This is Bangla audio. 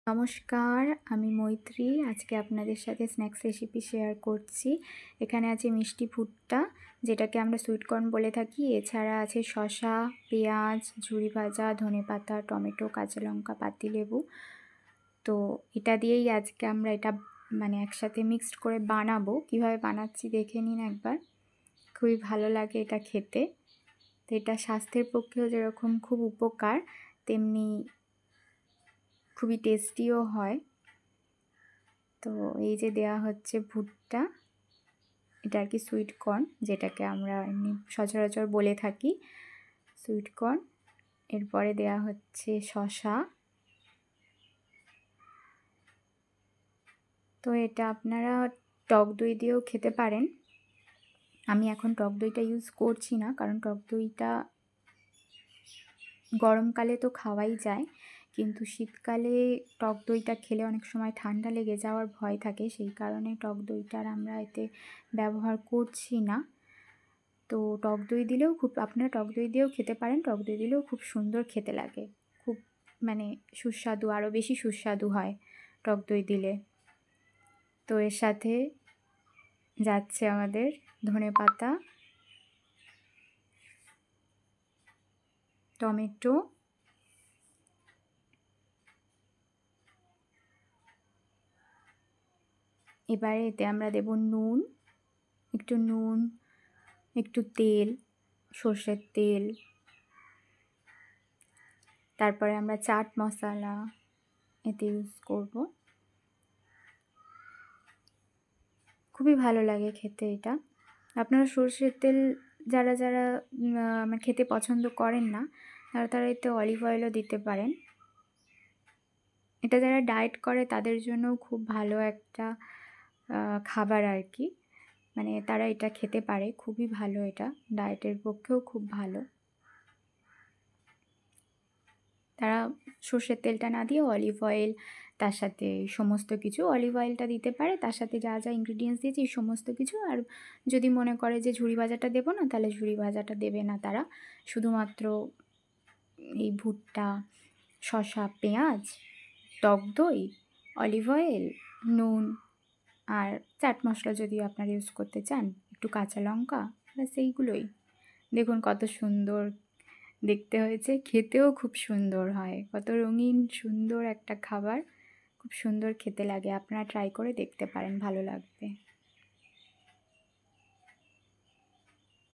নমস্কার, আমি মৈত্রী। আজকে আপনাদের সাথে স্ন্যাক্স রেসিপি শেয়ার করছি। এখানে আছে মিষ্টি ভুট্টা, যেটাকে আমরা সুইট কর্ন বলে থাকি। এছাড়া আছে শসা, পেঁয়াজ, ঝুরি ভাজা, ধনেপাতা, টমেটো, কাঁচা লঙ্কা, পাতিলেবু। তো এটা দিয়েই আজকে আমরা এটা একসাথে মিক্সড করে বানাবো। কীভাবে বানাচ্ছি দেখে নিন একবার। খুবই ভালো লাগে এটা খেতে। তো এটা স্বাস্থ্যের পক্ষেও যেরকম খুব উপকার, তেমনি খুবই টেস্টিও হয়। তো এই যে দেয়া হচ্ছে ভুট্টা, এটা আর কি সুইট কর্ন, যেটাকে আমরা এমনি সচরাচর বলে থাকি সুইট কর্ন। এরপরে দেয়া হচ্ছে শসা। তো এটা আপনারা টক দই দিয়েও খেতে পারেন। আমি এখন টক দইটা ইউজ করছি না, কারণ টক দইটা গরমকালে তো খাওয়াই যায়, কিন্তু শীতকালে টক দইটা খেলে অনেক সময় ঠান্ডা লেগে যাওয়ার ভয় থাকে, সেই কারণে টক দইটার আমরা এতে ব্যবহার করছি না। তো টক দই দিলেও আপনারা টক দই দিয়েও খেতে পারেন। টক দই দিলেও খুব সুন্দর খেতে লাগে, খুব সুস্বাদু, আরও বেশি সুস্বাদু হয় টক দই দিলে। তো এর সাথে যাচ্ছে আমাদের ধনেপাতা, টমেটো, এবারে এতে আমরা দেব নুন, একটু তেল, সর্ষের তেল, তারপরে আমরা চাট মশলা এতে ইউজ করব। খুবই ভালো লাগে খেতে এটা। আপনারা সর্ষের তেল যারা খেতে পছন্দ করেন না, তারা এতে অলিভ অয়েলও দিতে পারেন। এটা যারা ডায়েট করে তাদের জন্যও খুব ভালো একটা খাবার আর কি। তারা এটা খেতে পারে, খুবই ভালো, এটা ডায়েটের পক্ষেও খুব ভালো। তারা সর্ষের তেলটা না দিয়ে অলিভ অয়েল, তার সাথে সমস্ত কিছু, অলিভ অয়েলটা দিতে পারে, তার সাথে যা যা ইনগ্রিডিয়েন্টস দিয়েছি এই সমস্ত কিছু। আর যদি মনে করে যে ঝুরি ভাজাটা দেবো না, তাহলে ঝুরি ভাজাটা দেবে না তারা। শুধুমাত্র এই ভুট্টা, শসা, পেঁয়াজ, টক দই, অলিভ অয়েল, নুন আর চাট মশলা যদি আপনারা ইউজ করতে চান, একটু কাঁচা লঙ্কা, ব্যাস এইগুলোই। দেখুন কত সুন্দর দেখতে হয়েছে, খেতেও খুব সুন্দর হয়। কত রঙিন সুন্দর একটা খাবার, খুব সুন্দর খেতে লাগে। আপনারা ট্রাই করে দেখতে পারেন, ভালো লাগবে।